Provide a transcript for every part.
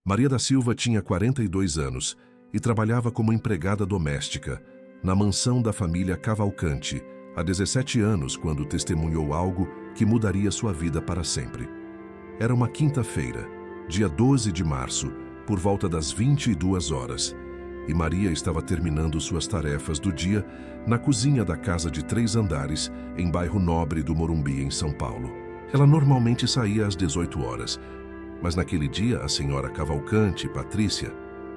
Maria da Silva tinha 42 anos e trabalhava como empregada doméstica na mansão da família Cavalcante, há 17 anos, quando testemunhou algo que mudaria sua vida para sempre. Era uma quinta-feira, dia 12 de março, por volta das 22 horas, e Maria estava terminando suas tarefas do dia na cozinha da casa de 3 andares, em bairro Nobre do Morumbi, em São Paulo. Ela normalmente saía às 18 horas, mas naquele dia a senhora Cavalcante, Patrícia,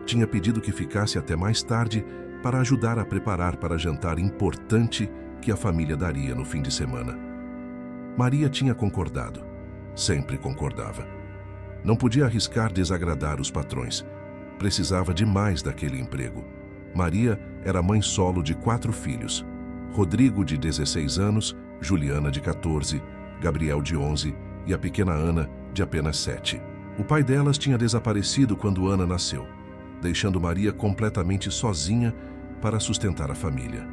tinha pedido que ficasse até mais tarde para ajudar a preparar para jantar importante que a família daria no fim de semana. Maria tinha concordado. Sempre concordava. Não podia arriscar desagradar os patrões. Precisava demais daquele emprego. Maria era mãe solo de 4 filhos. Rodrigo, de 16 anos, Juliana, de 14, Gabriel, de 11 e a pequena Ana, de apenas 7. O pai delas tinha desaparecido quando Ana nasceu, deixando Maria completamente sozinha para sustentar a família.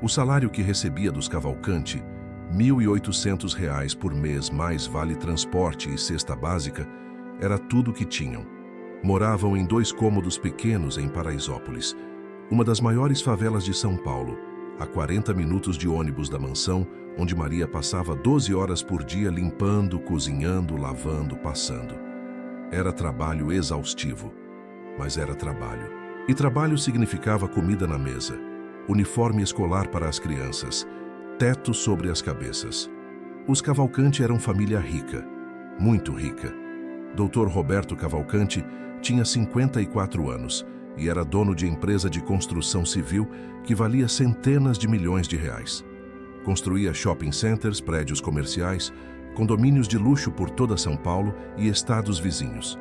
O salário que recebia dos Cavalcante, R$ 1.800 por mês, mais vale transporte e cesta básica, era tudo o que tinham. Moravam em 2 cômodos pequenos em Paraisópolis, uma das maiores favelas de São Paulo, a 40 minutos de ônibus da mansão, onde Maria passava 12 horas por dia limpando, cozinhando, lavando, passando. Era trabalho exaustivo, mas era trabalho. E trabalho significava comida na mesa, uniforme escolar para as crianças, teto sobre as cabeças. Os Cavalcante eram família rica, muito rica. Dr. Roberto Cavalcante tinha 54 anos e era dono de empresa de construção civil que valia centenas de milhões de reais. Construía shopping centers, prédios comerciais, condomínios de luxo por toda São Paulo e estados vizinhos.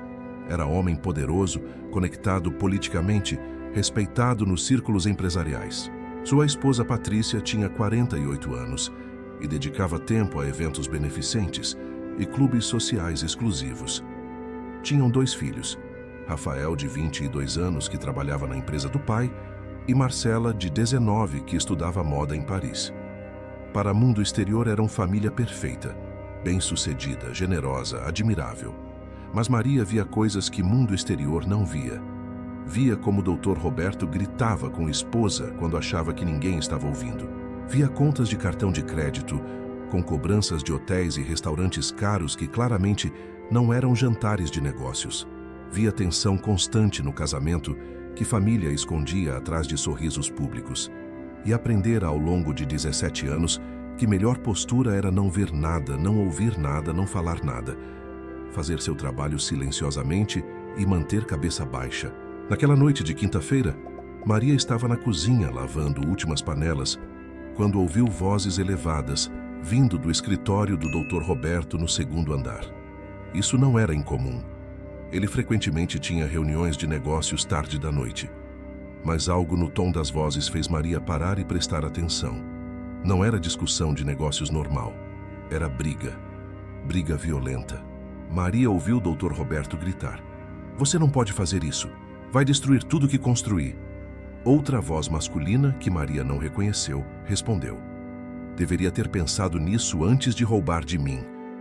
Era homem poderoso, conectado politicamente, respeitado nos círculos empresariais. Sua esposa Patrícia tinha 48 anos e dedicava tempo a eventos beneficentes e clubes sociais exclusivos. Tinham 2 filhos, Rafael, de 22 anos, que trabalhava na empresa do pai, e Marcela, de 19, que estudava moda em Paris. Para o mundo exterior eram família perfeita, bem-sucedida, generosa, admirável. Mas Maria via coisas que mundo exterior não via. Via como o Dr. Roberto gritava com a esposa quando achava que ninguém estava ouvindo. Via contas de cartão de crédito, com cobranças de hotéis e restaurantes caros que claramente não eram jantares de negócios. Via tensão constante no casamento que família escondia atrás de sorrisos públicos. E aprendera ao longo de 17 anos que melhor postura era não ver nada, não ouvir nada, não falar nada. Fazer seu trabalho silenciosamente e manter cabeça baixa. Naquela noite de quinta-feira, Maria estava na cozinha lavando últimas panelas, quando ouviu vozes elevadas vindo do escritório do Dr. Roberto no 2º andar. Isso não era incomum. Ele frequentemente tinha reuniões de negócios tarde da noite. Mas algo no tom das vozes fez Maria parar e prestar atenção. Não era discussão de negócios normal. Era briga. Briga violenta. Maria ouviu o Dr. Roberto gritar: "Você não pode fazer isso. Vai destruir tudo que construí." Outra voz masculina, que Maria não reconheceu, respondeu: "Deveria ter pensado nisso antes de roubar de mim.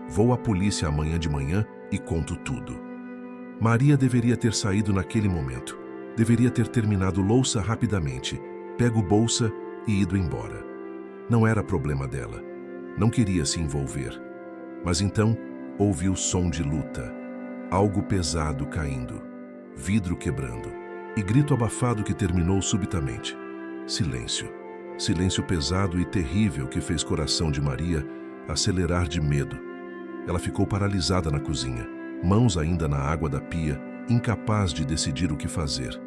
Vou à polícia amanhã de manhã e conto tudo." Maria deveria ter saído naquele momento. Deveria ter terminado louça rapidamente, pego bolsa e ido embora. Não era problema dela. Não queria se envolver. Mas então ouviu som de luta. Algo pesado caindo. Vidro quebrando. E grito abafado que terminou subitamente. Silêncio. Silêncio pesado e terrível que fez o coração de Maria acelerar de medo. Ela ficou paralisada na cozinha, mãos ainda na água da pia, incapaz de decidir o que fazer.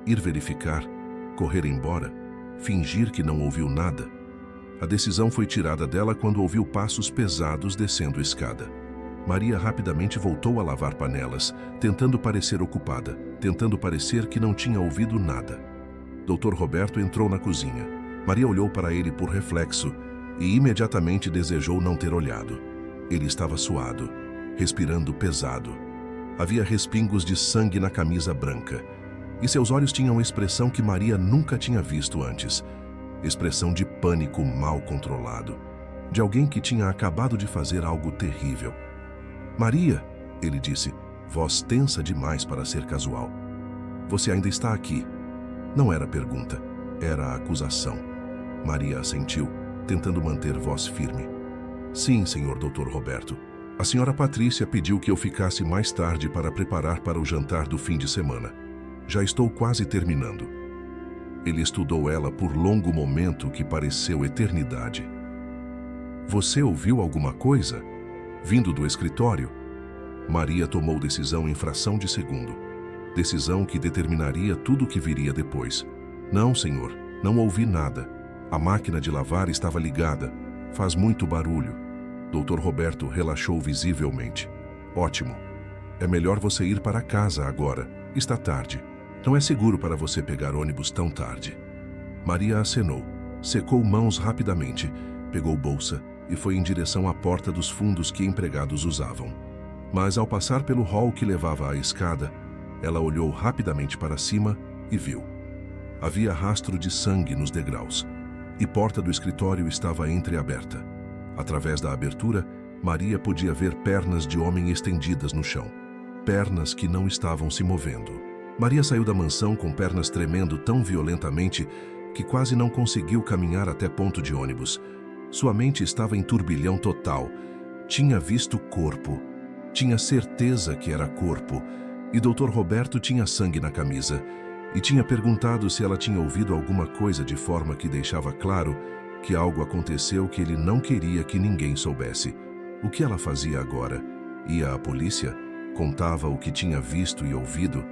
Ir verificar, correr embora, fingir que não ouviu nada. A decisão foi tirada dela quando ouviu passos pesados descendo a escada. Maria rapidamente voltou a lavar panelas, tentando parecer ocupada, tentando parecer que não tinha ouvido nada. Dr. Roberto entrou na cozinha. Maria olhou para ele por reflexo e imediatamente desejou não ter olhado. Ele estava suado, respirando pesado. Havia respingos de sangue na camisa branca. E seus olhos tinham uma expressão que Maria nunca tinha visto antes. Expressão de pânico mal controlado. De alguém que tinha acabado de fazer algo terrível. "Maria", ele disse, voz tensa demais para ser casual. Você ainda está aqui? Não era pergunta, era acusação. Maria assentiu, tentando manter voz firme. Sim, senhor Dr. Roberto. A senhora Patrícia pediu que eu ficasse mais tarde para preparar para o jantar do fim de semana. Já estou quase terminando. Ele estudou ela por longo momento que pareceu eternidade. Você ouviu alguma coisa? Vindo do escritório? Maria tomou decisão em fração de segundo. Decisão que determinaria tudo o que viria depois. Não, senhor, não ouvi nada. A máquina de lavar estava ligada. Faz muito barulho. Dr. Roberto relaxou visivelmente. Ótimo. É melhor você ir para casa agora. Está tarde. Não é seguro para você pegar ônibus tão tarde. Maria acenou, secou mãos rapidamente, pegou bolsa e foi em direção à porta dos fundos que empregados usavam. Mas ao passar pelo hall que levava à escada, ela olhou rapidamente para cima e viu. Havia rastro de sangue nos degraus, e porta do escritório estava entreaberta. Através da abertura, Maria podia ver pernas de homem estendidas no chão. Pernas que não estavam se movendo. Maria saiu da mansão com pernas tremendo tão violentamente que quase não conseguiu caminhar até ponto de ônibus. Sua mente estava em turbilhão total. Tinha visto corpo. Tinha certeza que era corpo. E Dr. Roberto tinha sangue na camisa. E tinha perguntado se ela tinha ouvido alguma coisa de forma que deixava claro que algo aconteceu que ele não queria que ninguém soubesse. O que ela fazia agora? Ia à polícia? Contava o que tinha visto e ouvido,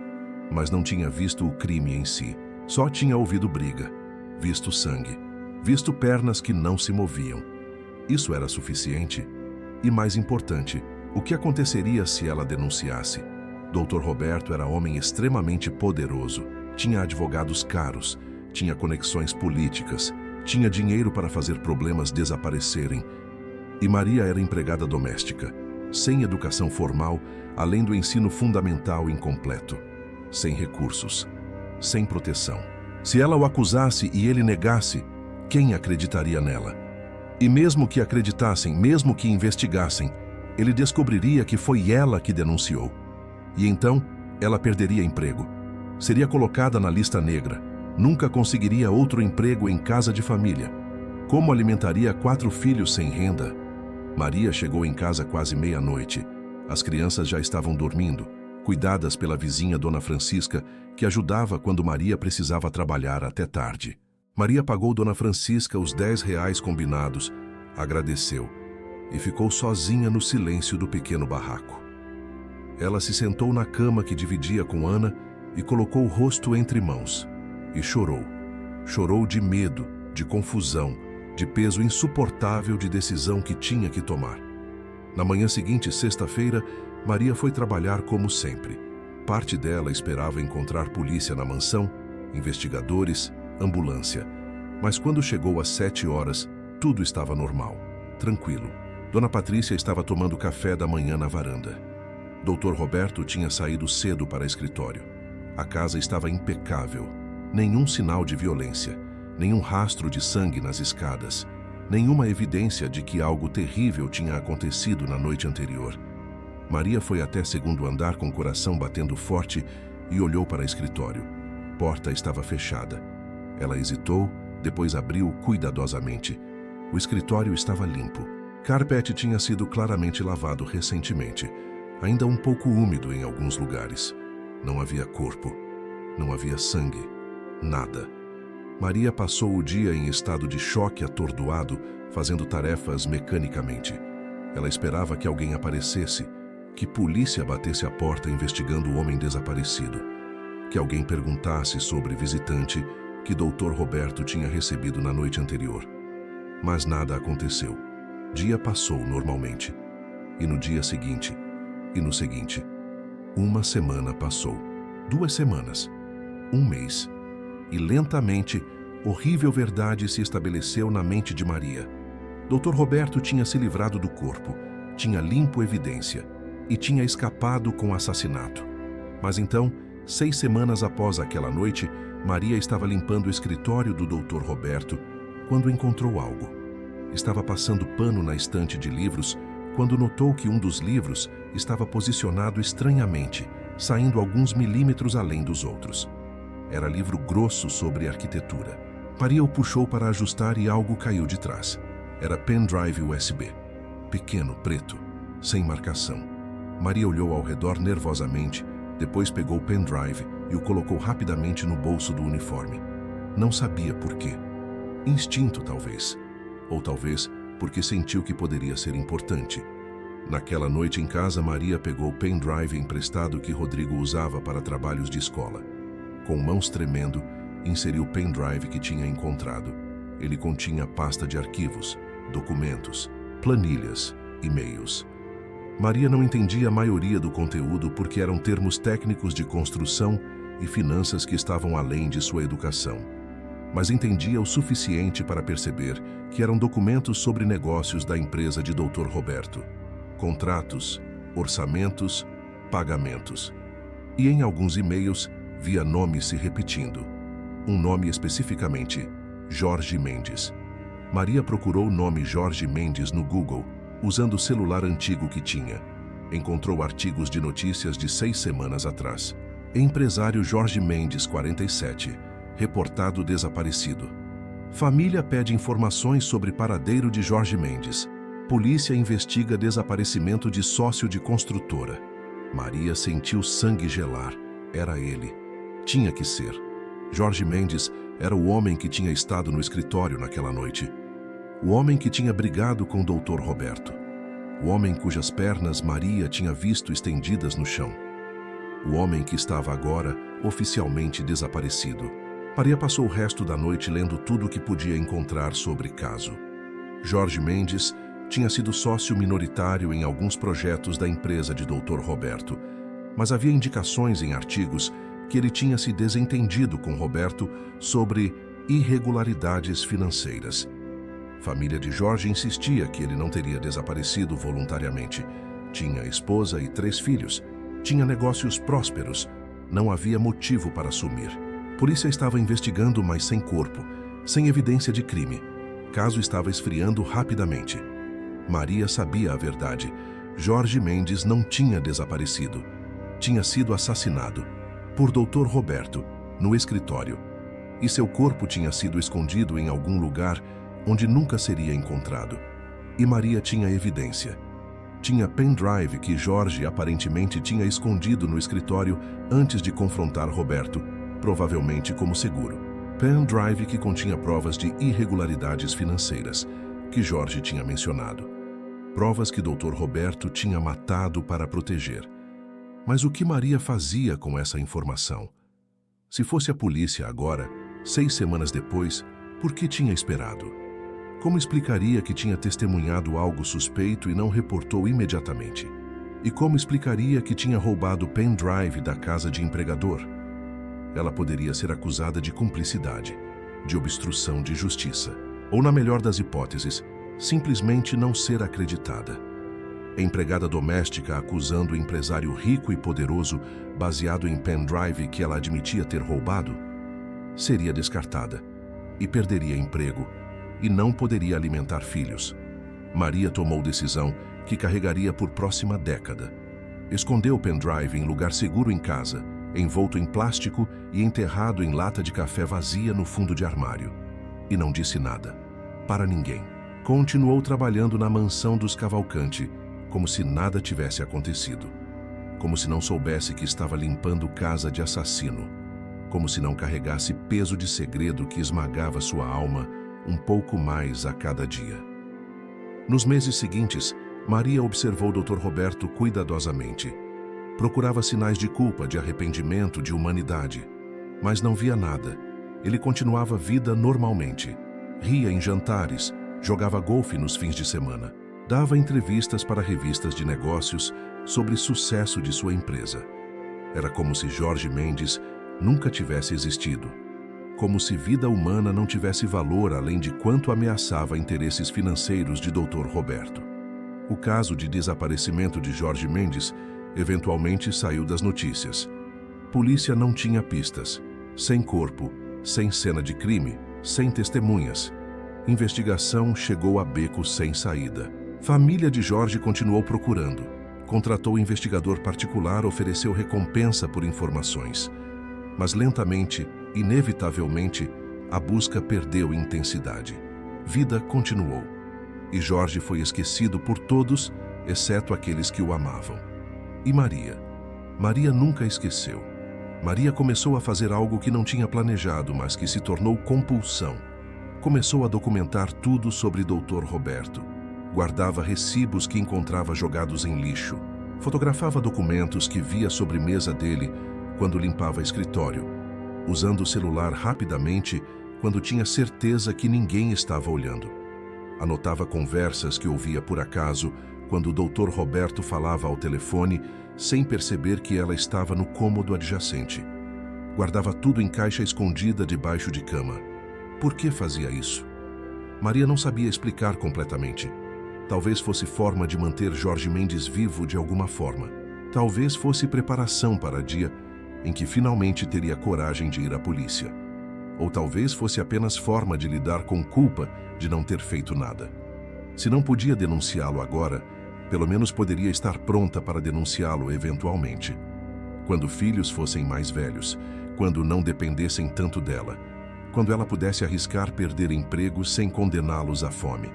mas não tinha visto o crime em si. Só tinha ouvido briga, visto sangue, visto pernas que não se moviam. Isso era suficiente? E mais importante, o que aconteceria se ela denunciasse? Dr. Roberto era homem extremamente poderoso, tinha advogados caros, tinha conexões políticas, tinha dinheiro para fazer problemas desaparecerem. E Maria era empregada doméstica, sem educação formal, além do ensino fundamental incompleto, sem recursos, sem proteção. Se ela o acusasse e ele negasse, quem acreditaria nela? E mesmo que acreditassem, mesmo que investigassem, ele descobriria que foi ela que denunciou. E então, ela perderia emprego. Seria colocada na lista negra. Nunca conseguiria outro emprego em casa de família. Como alimentaria 4 filhos sem renda? Maria chegou em casa quase meia-noite. As crianças já estavam dormindo, cuidadas pela vizinha Dona Francisca, que ajudava quando Maria precisava trabalhar até tarde. Maria pagou Dona Francisca os R$ 10 combinados, agradeceu e ficou sozinha no silêncio do pequeno barraco. Ela se sentou na cama que dividia com Ana e colocou o rosto entre mãos. E chorou. Chorou de medo, de confusão, de peso insuportável de decisão que tinha que tomar. Na manhã seguinte, sexta-feira, Maria foi trabalhar como sempre. Parte dela esperava encontrar polícia na mansão, investigadores, ambulância. Mas quando chegou às 7 horas, tudo estava normal, tranquilo. Dona Patrícia estava tomando café da manhã na varanda. Dr. Roberto tinha saído cedo para o escritório. A casa estava impecável. Nenhum sinal de violência, nenhum rastro de sangue nas escadas, nenhuma evidência de que algo terrível tinha acontecido na noite anterior. Maria foi até segundo andar com o coração batendo forte e olhou para o escritório. Porta estava fechada. Ela hesitou, depois abriu cuidadosamente. O escritório estava limpo. Carpete tinha sido claramente lavado recentemente, ainda um pouco úmido em alguns lugares. Não havia corpo, não havia sangue. Nada. Maria passou o dia em estado de choque atordoado, fazendo tarefas mecanicamente. Ela esperava que alguém aparecesse, que polícia batesse a porta investigando o homem desaparecido, que alguém perguntasse sobre visitante que Dr. Roberto tinha recebido na noite anterior. Mas nada aconteceu. Dia passou normalmente. E no dia seguinte, e no seguinte. Uma semana passou. 2 semanas. 1 mês. E lentamente, horrível verdade se estabeleceu na mente de Maria. Dr. Roberto tinha se livrado do corpo, tinha limpo evidência e tinha escapado com assassinato. Mas então, 6 semanas após aquela noite, Maria estava limpando o escritório do Dr. Roberto quando encontrou algo. Estava passando pano na estante de livros quando notou que um dos livros estava posicionado estranhamente, saindo alguns milímetros além dos outros. Era livro grosso sobre arquitetura. Maria o puxou para ajustar e algo caiu de trás. Era pendrive USB. Pequeno, preto, sem marcação. Maria olhou ao redor nervosamente, depois pegou o pendrive e o colocou rapidamente no bolso do uniforme. Não sabia por quê. Instinto, talvez. Ou talvez porque sentiu que poderia ser importante. Naquela noite em casa, Maria pegou o pendrive emprestado que Rodrigo usava para trabalhos de escola. Com mãos tremendo, inseriu o pendrive que tinha encontrado. Ele continha pasta de arquivos, documentos, planilhas, e-mails. Maria não entendia a maioria do conteúdo porque eram termos técnicos de construção e finanças que estavam além de sua educação. Mas entendia o suficiente para perceber que eram documentos sobre negócios da empresa de Dr. Roberto. Contratos, orçamentos, pagamentos. E em alguns e-mails via nomes se repetindo. Um nome especificamente, Jorge Mendes. Maria procurou o nome Jorge Mendes no Google, usando o celular antigo que tinha. Encontrou artigos de notícias de 6 semanas atrás. Empresário Jorge Mendes, 47, reportado desaparecido. Família pede informações sobre paradeiro de Jorge Mendes. Polícia investiga desaparecimento de sócio de construtora. Maria sentiu sangue gelar. Era ele. Tinha que ser. Jorge Mendes era o homem que tinha estado no escritório naquela noite. O homem que tinha brigado com o Dr. Roberto. O homem cujas pernas Maria tinha visto estendidas no chão. O homem que estava agora oficialmente desaparecido. Maria passou o resto da noite lendo tudo o que podia encontrar sobre caso. Jorge Mendes tinha sido sócio minoritário em alguns projetos da empresa de Dr. Roberto, mas havia indicações em artigos que ele tinha se desentendido com Roberto sobre irregularidades financeiras. Família de Jorge insistia que ele não teria desaparecido voluntariamente. Tinha esposa e 3 filhos. Tinha negócios prósperos. Não havia motivo para sumir. Polícia estava investigando, mas sem corpo, sem evidência de crime. Caso estava esfriando rapidamente. Maria sabia a verdade. Jorge Mendes não tinha desaparecido. Tinha sido assassinado por Dr. Roberto, no escritório. E seu corpo tinha sido escondido em algum lugar onde nunca seria encontrado. E Maria tinha evidência. Tinha pendrive que Jorge aparentemente tinha escondido no escritório antes de confrontar Roberto, provavelmente como seguro. Pendrive que continha provas de irregularidades financeiras, que Jorge tinha mencionado. Provas que Dr. Roberto tinha matado para proteger. Mas o que Maria fazia com essa informação? Se fosse a polícia agora, 6 semanas depois, por que tinha esperado? Como explicaria que tinha testemunhado algo suspeito e não reportou imediatamente? E como explicaria que tinha roubado o pendrive da casa de empregador? Ela poderia ser acusada de cumplicidade, de obstrução de justiça, ou, na melhor das hipóteses, simplesmente não ser acreditada. Empregada doméstica acusando o empresário rico e poderoso baseado em pendrive que ela admitia ter roubado? Seria descartada e perderia emprego e não poderia alimentar filhos. Maria tomou decisão que carregaria por próxima década. Escondeu o pendrive em lugar seguro em casa, envolto em plástico e enterrado em lata de café vazia no fundo de armário. E não disse nada. Para ninguém. Continuou trabalhando na mansão dos Cavalcante, como se nada tivesse acontecido. Como se não soubesse que estava limpando casa de assassino. Como se não carregasse peso de segredo que esmagava sua alma um pouco mais a cada dia. Nos meses seguintes, Maria observou o Dr. Roberto cuidadosamente. Procurava sinais de culpa, de arrependimento, de humanidade. Mas não via nada. Ele continuava a vida normalmente. Ria em jantares, jogava golfe nos fins de semana. Dava entrevistas para revistas de negócios sobre sucesso de sua empresa. Era como se Jorge Mendes nunca tivesse existido. Como se vida humana não tivesse valor além de quanto ameaçava interesses financeiros de Dr. Roberto. O caso de desaparecimento de Jorge Mendes eventualmente saiu das notícias. Polícia não tinha pistas, sem corpo, sem cena de crime, sem testemunhas. Investigação chegou a beco sem saída. Família de Jorge continuou procurando. Contratou investigador particular, ofereceu recompensa por informações. Mas lentamente, inevitavelmente, a busca perdeu intensidade. Vida continuou. E Jorge foi esquecido por todos, exceto aqueles que o amavam. E Maria? Maria nunca esqueceu. Maria começou a fazer algo que não tinha planejado, mas que se tornou compulsão. Começou a documentar tudo sobre Dr. Roberto. Guardava recibos que encontrava jogados em lixo. Fotografava documentos que via sobre mesa dele quando limpava escritório, usando o celular rapidamente quando tinha certeza que ninguém estava olhando. Anotava conversas que ouvia por acaso quando o Dr. Roberto falava ao telefone sem perceber que ela estava no cômodo adjacente. Guardava tudo em caixa escondida debaixo de cama. Por que fazia isso? Maria não sabia explicar completamente. Talvez fosse forma de manter Jorge Mendes vivo de alguma forma. Talvez fosse preparação para o dia em que finalmente teria coragem de ir à polícia. Ou talvez fosse apenas forma de lidar com culpa de não ter feito nada. Se não podia denunciá-lo agora, pelo menos poderia estar pronta para denunciá-lo eventualmente. Quando filhos fossem mais velhos, quando não dependessem tanto dela, quando ela pudesse arriscar perder emprego sem condená-los à fome.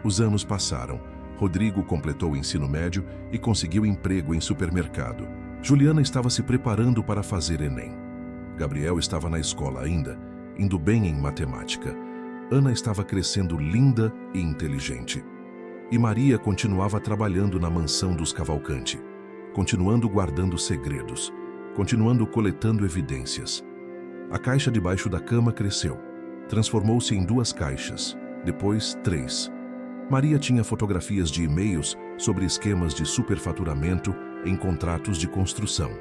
Os anos passaram. Rodrigo completou o ensino médio e conseguiu emprego em supermercado. Juliana estava se preparando para fazer Enem. Gabriel estava na escola ainda, indo bem em matemática. Ana estava crescendo linda e inteligente. E Maria continuava trabalhando na mansão dos Cavalcanti, continuando guardando segredos, continuando coletando evidências. A caixa debaixo da cama cresceu. Transformou-se em 2 caixas, depois 3. Maria tinha fotografias de e-mails sobre esquemas de superfaturamento em contratos de construção.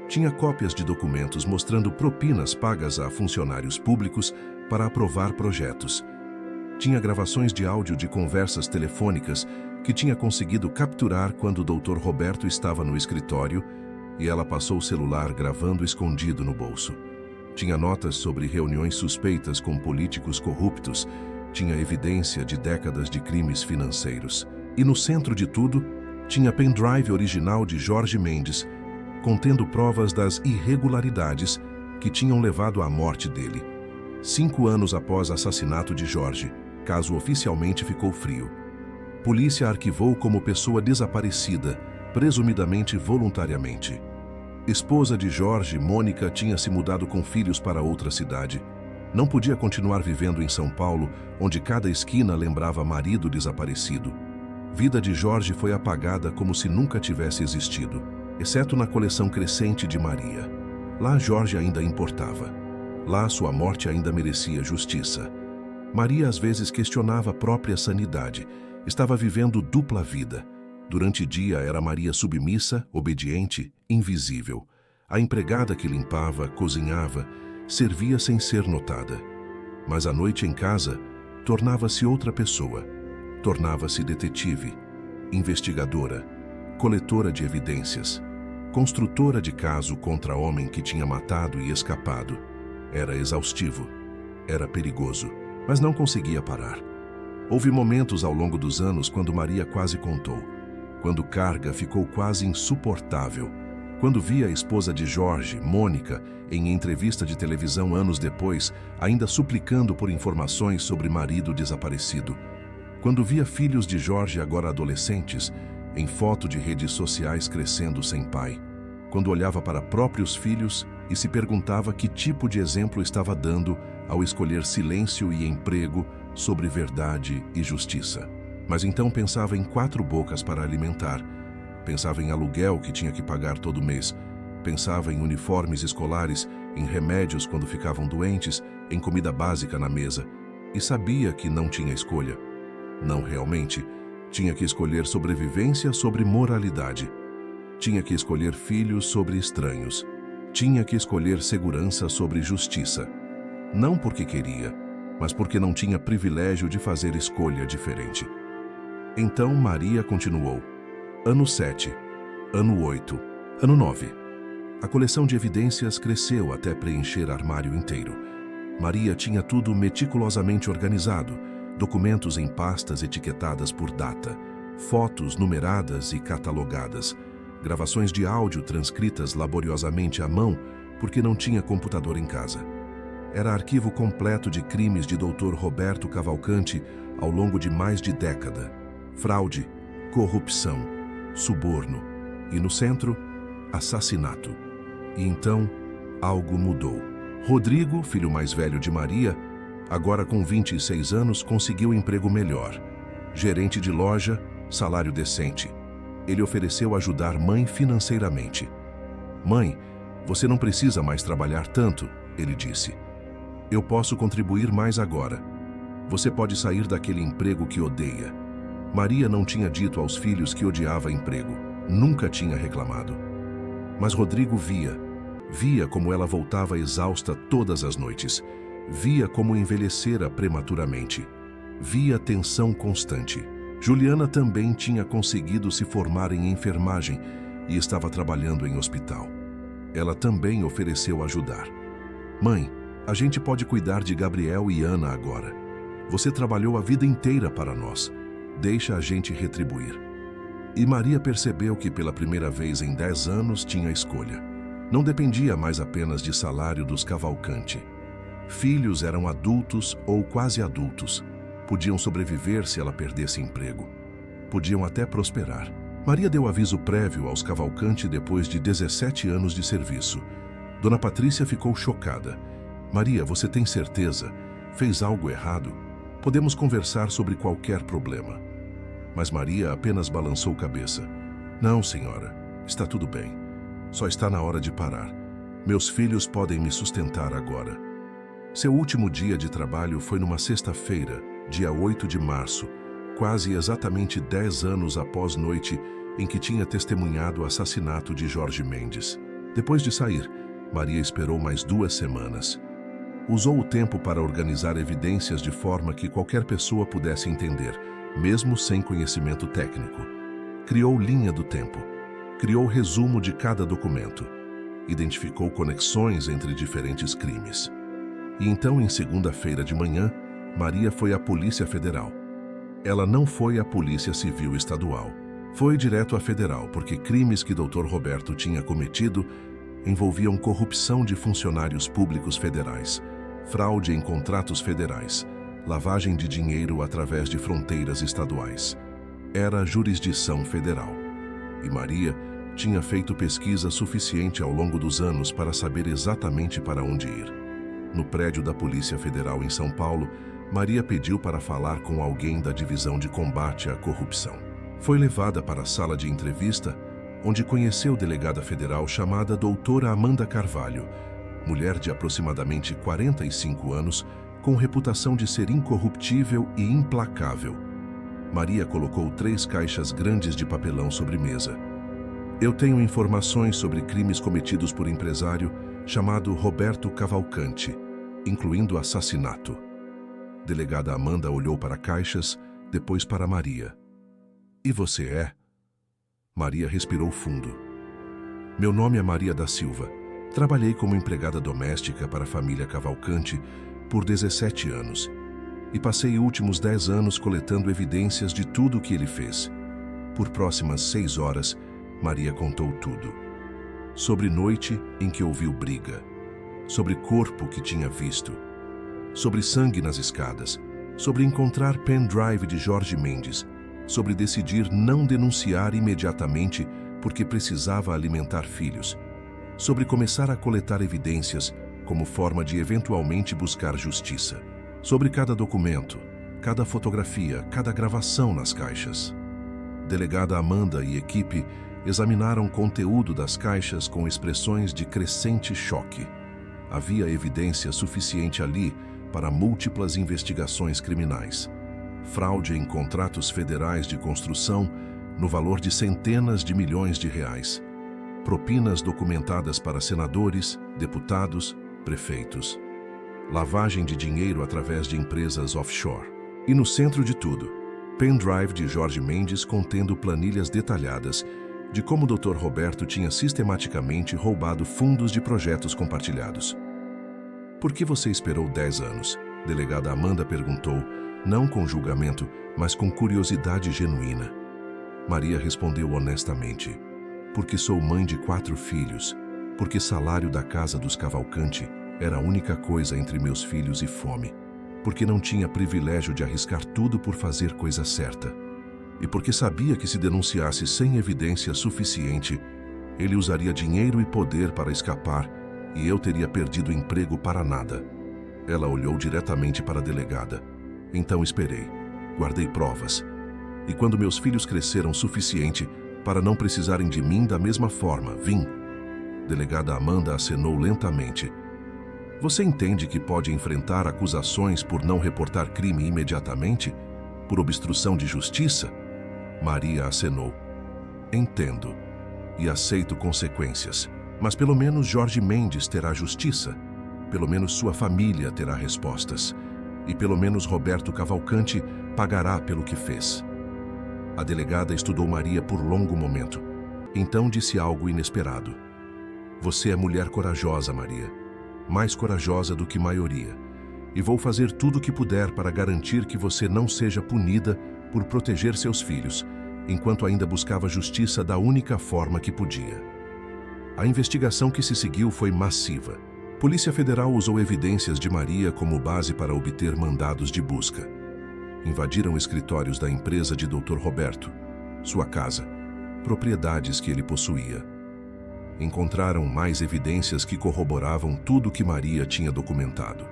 Tinha cópias de documentos mostrando propinas pagas a funcionários públicos para aprovar projetos. Tinha gravações de áudio de conversas telefônicas que tinha conseguido capturar quando o Dr. Roberto estava no escritório e ela passou o celular gravando escondido no bolso. Tinha notas sobre reuniões suspeitas com políticos corruptos. Tinha evidência de décadas de crimes financeiros. E no centro de tudo, tinha pendrive original de Jorge Mendes, contendo provas das irregularidades que tinham levado à morte dele. 5 anos após o assassinato de Jorge, caso oficialmente ficou frio. Polícia arquivou como pessoa desaparecida, presumidamente voluntariamente. Esposa de Jorge, Mônica, tinha se mudado com filhos para outra cidade. Não podia continuar vivendo em São Paulo, onde cada esquina lembrava marido desaparecido. Vida de Jorge foi apagada como se nunca tivesse existido, exceto na coleção crescente de Maria. Lá Jorge ainda importava. Lá sua morte ainda merecia justiça. Maria às vezes questionava a própria sanidade. Estava vivendo dupla vida. Durante o dia era Maria submissa, obediente, invisível. A empregada que limpava, cozinhava, servia sem ser notada. Mas à noite em casa, tornava-se outra pessoa. Tornava-se detetive, investigadora, coletora de evidências, construtora de caso contra homem que tinha matado e escapado. Era exaustivo, era perigoso, mas não conseguia parar. Houve momentos ao longo dos anos quando Maria quase contou, quando carga ficou quase insuportável, quando via a esposa de Jorge, Mônica, em entrevista de televisão anos depois, ainda suplicando por informações sobre marido desaparecido. Quando via filhos de Jorge, agora adolescentes, em foto de redes sociais crescendo sem pai. Quando olhava para próprios filhos e se perguntava que tipo de exemplo estava dando ao escolher silêncio e emprego sobre verdade e justiça. Mas então pensava em 4 bocas para alimentar. Pensava em aluguel que tinha que pagar todo mês. Pensava em uniformes escolares, em remédios quando ficavam doentes, em comida básica na mesa. E sabia que não tinha escolha. Não realmente. Tinha que escolher sobrevivência sobre moralidade. Tinha que escolher filhos sobre estranhos. Tinha que escolher segurança sobre justiça. Não porque queria, mas porque não tinha privilégio de fazer escolha diferente. Então Maria continuou. Ano 7, ano 8, ano 9. A coleção de evidências cresceu até preencher armário inteiro. Maria tinha tudo meticulosamente organizado, documentos em pastas etiquetadas por data, fotos numeradas e catalogadas, gravações de áudio transcritas laboriosamente à mão porque não tinha computador em casa. Era arquivo completo de crimes de Dr. Roberto Cavalcanti ao longo de mais de década. Fraude, corrupção, suborno e, no centro, assassinato. E então, algo mudou. Rodrigo, filho mais velho de Maria, agora com 26 anos, conseguiu emprego melhor. Gerente de loja, salário decente. Ele ofereceu ajudar mãe financeiramente. "Mãe, você não precisa mais trabalhar tanto", ele disse. "Eu posso contribuir mais agora. Você pode sair daquele emprego que odeia." Maria não tinha dito aos filhos que odiava emprego. Nunca tinha reclamado. Mas Rodrigo via como ela voltava exausta todas as noites. Via como envelhecera prematuramente. Via tensão constante. Juliana também tinha conseguido se formar em enfermagem e estava trabalhando em hospital. Ela também ofereceu ajudar. "Mãe, a gente pode cuidar de Gabriel e Ana agora. Você trabalhou a vida inteira para nós. Deixa a gente retribuir." E Maria percebeu que pela primeira vez em 10 anos tinha escolha. Não dependia mais apenas de salário dos Cavalcanti. Filhos eram adultos ou quase adultos. Podiam sobreviver se ela perdesse emprego. Podiam até prosperar. Maria deu aviso prévio aos Cavalcanti depois de 17 anos de serviço. Dona Patrícia ficou chocada. "Maria, você tem certeza? Fez algo errado? Podemos conversar sobre qualquer problema." Mas Maria apenas balançou cabeça. "Não, senhora. Está tudo bem. Só está na hora de parar. Meus filhos podem me sustentar agora." Seu último dia de trabalho foi numa sexta-feira, dia 8 de março, quase exatamente 10 anos após noite em que tinha testemunhado o assassinato de Jorge Mendes. Depois de sair, Maria esperou mais 2 semanas. Usou o tempo para organizar evidências de forma que qualquer pessoa pudesse entender, mesmo sem conhecimento técnico. Criou linha do tempo. Criou resumo de cada documento. Identificou conexões entre diferentes crimes. E então, em segunda-feira de manhã, Maria foi à Polícia Federal. Ela não foi à Polícia Civil Estadual. Foi direto à Federal, porque crimes que Dr. Roberto tinha cometido envolviam corrupção de funcionários públicos federais, fraude em contratos federais, lavagem de dinheiro através de fronteiras estaduais. Era jurisdição federal. E Maria tinha feito pesquisa suficiente ao longo dos anos para saber exatamente para onde ir. No prédio da Polícia Federal em São Paulo, Maria pediu para falar com alguém da Divisão de Combate à Corrupção. Foi levada para a sala de entrevista, onde conheceu delegada federal chamada doutora Amanda Carvalho, mulher de aproximadamente 45 anos, com reputação de ser incorruptível e implacável. Maria colocou 3 caixas grandes de papelão sobre mesa. "Eu tenho informações sobre crimes cometidos por empresário chamado Roberto Cavalcanti, incluindo assassinato." Delegada Amanda olhou para caixas, depois para Maria. "E você é?" Maria respirou fundo. "Meu nome é Maria da Silva. Trabalhei como empregada doméstica para a família Cavalcanti por 17 anos e passei os últimos 10 anos coletando evidências de tudo o que ele fez." Por próximas 6 horas, Maria contou tudo. Sobre noite em que ouviu briga, sobre corpo que tinha visto, sobre sangue nas escadas, sobre encontrar pendrive de Jorge Mendes, sobre decidir não denunciar imediatamente porque precisava alimentar filhos, sobre começar a coletar evidências como forma de eventualmente buscar justiça, sobre cada documento, cada fotografia, cada gravação nas caixas. Delegada Amanda e equipe examinaram o conteúdo das caixas com expressões de crescente choque. Havia evidência suficiente ali para múltiplas investigações criminais. Fraude em contratos federais de construção no valor de centenas de milhões de reais. Propinas documentadas para senadores, deputados, prefeitos. Lavagem de dinheiro através de empresas offshore. E no centro de tudo, pendrive de Jorge Mendes contendo planilhas detalhadas de como o Dr. Roberto tinha sistematicamente roubado fundos de projetos compartilhados. "Por que você esperou 10 anos?" Delegada Amanda perguntou, não com julgamento, mas com curiosidade genuína. Maria respondeu honestamente: porque sou mãe de 4 filhos, porque salário da casa dos Cavalcanti era a única coisa entre meus filhos e fome, porque não tinha privilégio de arriscar tudo por fazer coisa certa, e porque sabia que se denunciasse sem evidência suficiente, ele usaria dinheiro e poder para escapar e eu teria perdido o emprego para nada. Ela olhou diretamente para a delegada. Então esperei, guardei provas, e quando meus filhos cresceram o suficiente para não precisarem de mim da mesma forma, vim. Delegada Amanda acenou lentamente. Você entende que pode enfrentar acusações por não reportar crime imediatamente? Por obstrução de justiça? Maria acenou. Entendo. E aceito consequências. Mas pelo menos Jorge Mendes terá justiça. Pelo menos sua família terá respostas. E pelo menos Roberto Cavalcanti pagará pelo que fez. A delegada estudou Maria por longo momento. Então disse algo inesperado. Você é mulher corajosa, Maria. Mais corajosa do que maioria. E vou fazer tudo o que puder para garantir que você não seja punida por proteger seus filhos, enquanto ainda buscava justiça da única forma que podia. A investigação que se seguiu foi massiva. Polícia Federal usou evidências de Maria como base para obter mandados de busca. Invadiram escritórios da empresa de Dr. Roberto, sua casa, propriedades que ele possuía. Encontraram mais evidências que corroboravam tudo que Maria tinha documentado.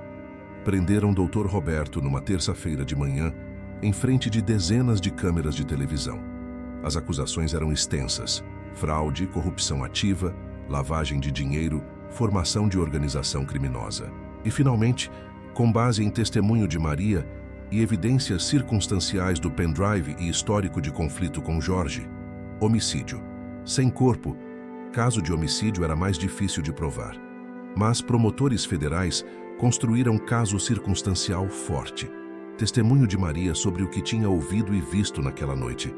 Prenderam Dr. Roberto numa terça-feira de manhã, em frente de dezenas de câmeras de televisão. As acusações eram extensas: fraude, corrupção ativa, lavagem de dinheiro, formação de organização criminosa. E, finalmente, com base em testemunho de Maria e evidências circunstanciais do pendrive e histórico de conflito com Jorge, homicídio. Sem corpo, caso de homicídio era mais difícil de provar. Mas promotores federais construíram caso circunstancial forte. Testemunho de Maria sobre o que tinha ouvido e visto naquela noite.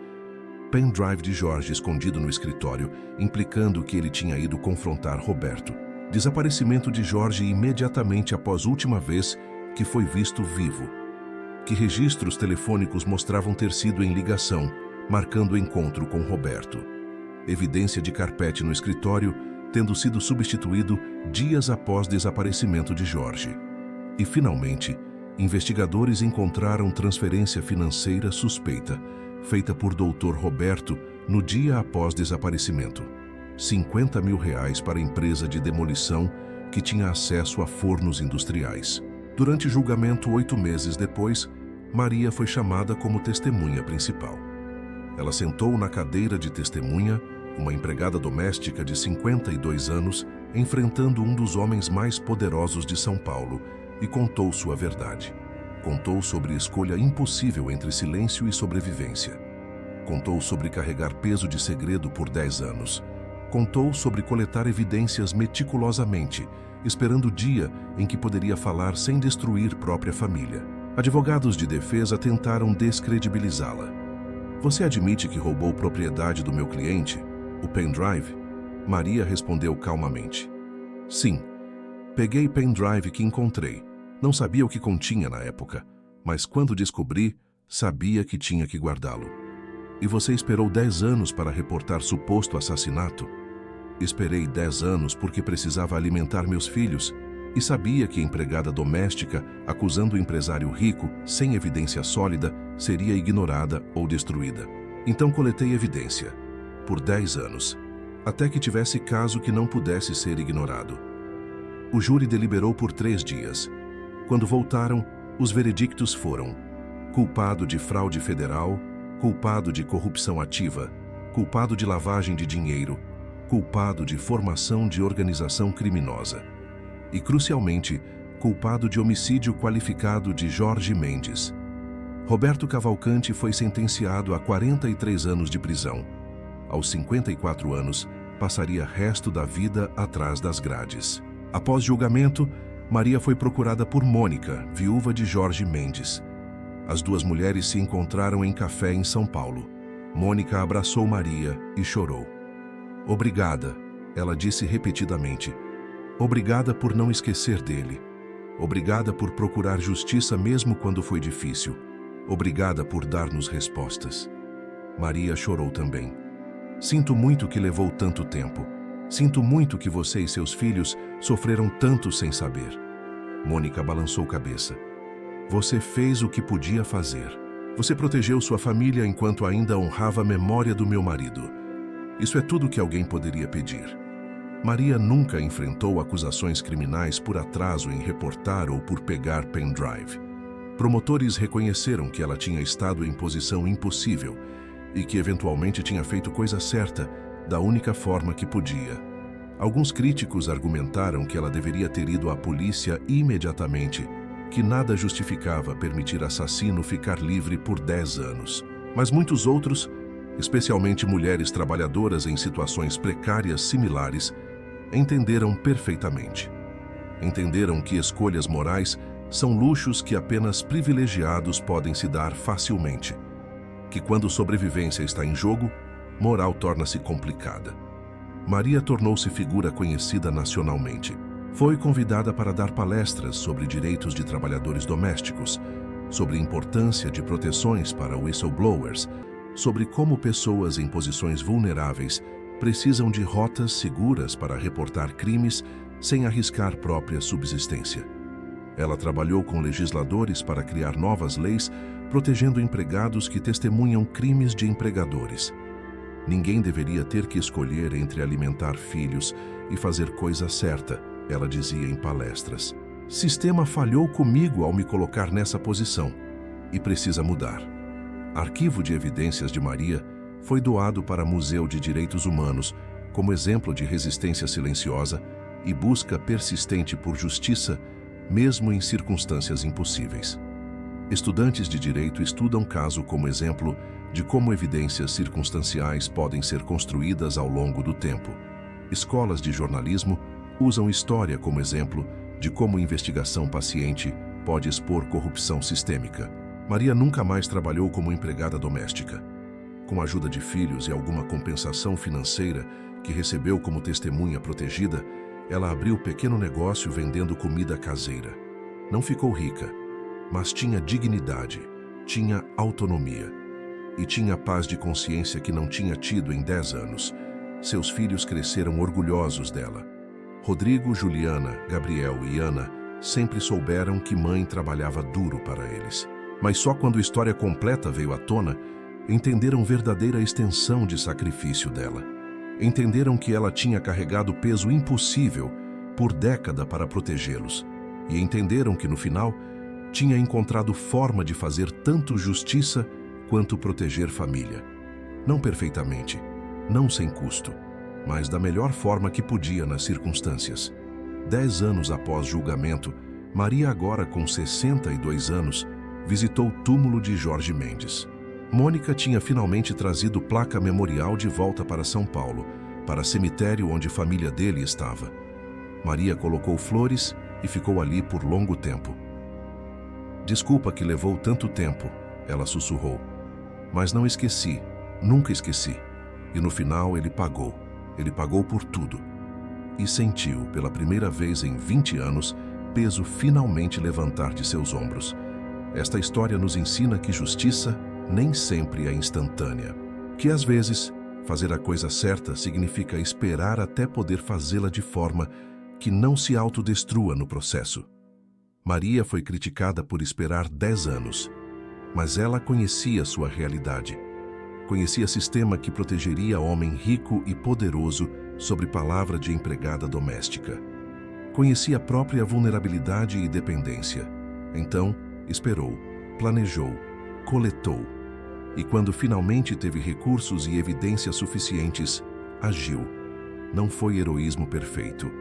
Pendrive de Jorge escondido no escritório, implicando que ele tinha ido confrontar Roberto. Desaparecimento de Jorge imediatamente após a última vez que foi visto vivo. Que registros telefônicos mostravam ter sido em ligação, marcando o encontro com Roberto. Evidência de carpete no escritório, tendo sido substituído dias após desaparecimento de Jorge. E, finalmente, investigadores encontraram transferência financeira suspeita, feita por Dr. Roberto no dia após desaparecimento. R$50 mil para a empresa de demolição que tinha acesso a fornos industriais. Durante julgamento 8 meses depois, Maria foi chamada como testemunha principal. Ela sentou na cadeira de testemunha, uma empregada doméstica de 52 anos, enfrentando um dos homens mais poderosos de São Paulo, e contou sua verdade. Contou sobre escolha impossível entre silêncio e sobrevivência. Contou sobre carregar peso de segredo por 10 anos. Contou sobre coletar evidências meticulosamente, esperando o dia em que poderia falar sem destruir própria família. Advogados de defesa tentaram descredibilizá-la. Você admite que roubou propriedade do meu cliente, o pendrive? Maria respondeu calmamente. Sim, peguei pendrive que encontrei. Não sabia o que continha na época, mas quando descobri, sabia que tinha que guardá-lo. E você esperou 10 anos para reportar suposto assassinato? Esperei 10 anos porque precisava alimentar meus filhos e sabia que a empregada doméstica, acusando o empresário rico, sem evidência sólida, seria ignorada ou destruída. Então coletei evidência, por 10 anos, até que tivesse caso que não pudesse ser ignorado. O júri deliberou por 3 dias. Quando voltaram, os veredictos foram: culpado de fraude federal, culpado de corrupção ativa, culpado de lavagem de dinheiro, culpado de formação de organização criminosa e, crucialmente, culpado de homicídio qualificado de Jorge Mendes. Roberto Cavalcanti foi sentenciado a 43 anos de prisão. Aos 54 anos, passaria resto da vida atrás das grades. Após julgamento, Maria foi procurada por Mônica, viúva de Jorge Mendes. As duas mulheres se encontraram em café em São Paulo. Mônica abraçou Maria e chorou. Obrigada, ela disse repetidamente. Obrigada por não esquecer dele. Obrigada por procurar justiça mesmo quando foi difícil. Obrigada por dar-nos respostas. Maria chorou também. Sinto muito que levou tanto tempo. Sinto muito que você e seus filhos sofreram tanto sem saber. Mônica balançou cabeça. Você fez o que podia fazer. Você protegeu sua família enquanto ainda honrava a memória do meu marido. Isso é tudo que alguém poderia pedir. Maria nunca enfrentou acusações criminais por atraso em reportar ou por pegar pendrive. Promotores reconheceram que ela tinha estado em posição impossível e que eventualmente tinha feito coisa certa da única forma que podia. Alguns críticos argumentaram que ela deveria ter ido à polícia imediatamente, que nada justificava permitir assassino ficar livre por 10 anos. Mas muitos outros, especialmente mulheres trabalhadoras em situações precárias similares, entenderam perfeitamente. Entenderam que escolhas morais são luxos que apenas privilegiados podem se dar facilmente. Que quando sobrevivência está em jogo, moral torna-se complicada. Maria tornou-se figura conhecida nacionalmente. Foi convidada para dar palestras sobre direitos de trabalhadores domésticos, sobre a importância de proteções para whistleblowers, sobre como pessoas em posições vulneráveis precisam de rotas seguras para reportar crimes sem arriscar própria subsistência. Ela trabalhou com legisladores para criar novas leis protegendo empregados que testemunham crimes de empregadores. Ninguém deveria ter que escolher entre alimentar filhos e fazer coisa certa, ela dizia em palestras. Sistema falhou comigo ao me colocar nessa posição e precisa mudar. Arquivo de evidências de Maria foi doado para Museu de Direitos Humanos como exemplo de resistência silenciosa e busca persistente por justiça, mesmo em circunstâncias impossíveis. Estudantes de direito estudam caso como exemplo de como evidências circunstanciais podem ser construídas ao longo do tempo. Escolas de jornalismo usam história como exemplo de como investigação paciente pode expor corrupção sistêmica. Maria nunca mais trabalhou como empregada doméstica. Com a ajuda de filhos e alguma compensação financeira que recebeu como testemunha protegida, ela abriu pequeno negócio vendendo comida caseira. Não ficou rica, mas tinha dignidade, tinha autonomia e tinha paz de consciência que não tinha tido em 10 anos. Seus filhos cresceram orgulhosos dela. Rodrigo, Juliana, Gabriel e Ana sempre souberam que mãe trabalhava duro para eles. Mas só quando a história completa veio à tona, entenderam verdadeira extensão de sacrifício dela. Entenderam que ela tinha carregado peso impossível por década para protegê-los. E entenderam que, no final, tinha encontrado forma de fazer tanto justiça quanto proteger família. Não perfeitamente, não sem custo, mas da melhor forma que podia nas circunstâncias. 10 anos após julgamento, Maria, agora com 62 anos, visitou o túmulo de Jorge Mendes. Mônica tinha finalmente trazido placa memorial de volta para São Paulo, para o cemitério onde a família dele estava. Maria colocou flores e ficou ali por longo tempo. Desculpa que levou tanto tempo, ela sussurrou. Mas não esqueci, nunca esqueci. E no final ele pagou por tudo. E sentiu, pela primeira vez em 20 anos, peso finalmente levantar de seus ombros. Esta história nos ensina que justiça nem sempre é instantânea. Que às vezes, fazer a coisa certa significa esperar até poder fazê-la de forma que não se autodestrua no processo. Maria foi criticada por esperar 10 anos, mas ela conhecia sua realidade. Conhecia sistema que protegeria homem rico e poderoso sobre palavra de empregada doméstica. Conhecia a própria vulnerabilidade e dependência. Então, esperou, planejou, coletou. E quando finalmente teve recursos e evidências suficientes, agiu. Não foi heroísmo perfeito,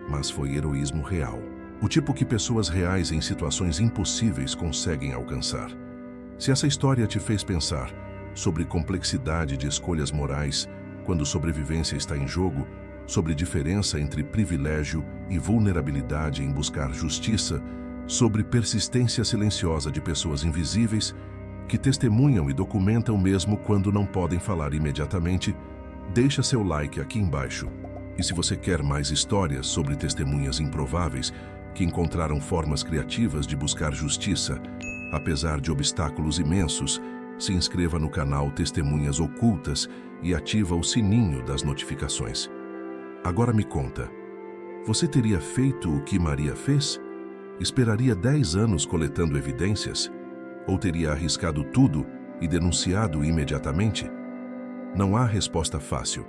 mas foi heroísmo real. O tipo que pessoas reais em situações impossíveis conseguem alcançar. Se essa história te fez pensar sobre complexidade de escolhas morais quando sobrevivência está em jogo, sobre diferença entre privilégio e vulnerabilidade em buscar justiça, sobre persistência silenciosa de pessoas invisíveis que testemunham e documentam mesmo quando não podem falar imediatamente, deixa seu like aqui embaixo. E se você quer mais histórias sobre testemunhas improváveis que encontraram formas criativas de buscar justiça, apesar de obstáculos imensos, se inscreva no canal Testemunhas Ocultas e ativa o sininho das notificações. Agora me conta, você teria feito o que Maria fez? Esperaria 10 anos coletando evidências? Ou teria arriscado tudo e denunciado imediatamente? Não há resposta fácil.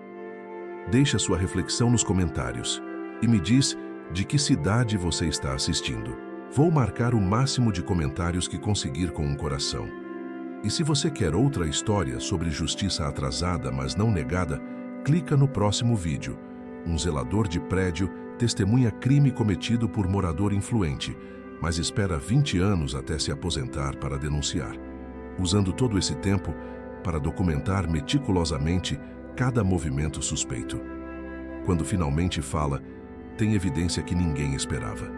Deixe a sua reflexão nos comentários e me diz de que cidade você está assistindo. Vou marcar o máximo de comentários que conseguir com um coração. E se você quer outra história sobre justiça atrasada, mas não negada, clica no próximo vídeo. Um zelador de prédio testemunha crime cometido por morador influente, mas espera 20 anos até se aposentar para denunciar, usando todo esse tempo para documentar meticulosamente cada movimento suspeito. Quando finalmente fala, tem evidência que ninguém esperava.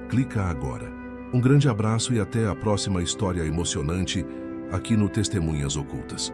Clica agora. Um grande abraço e até a próxima história emocionante aqui no Testemunhas Ocultas.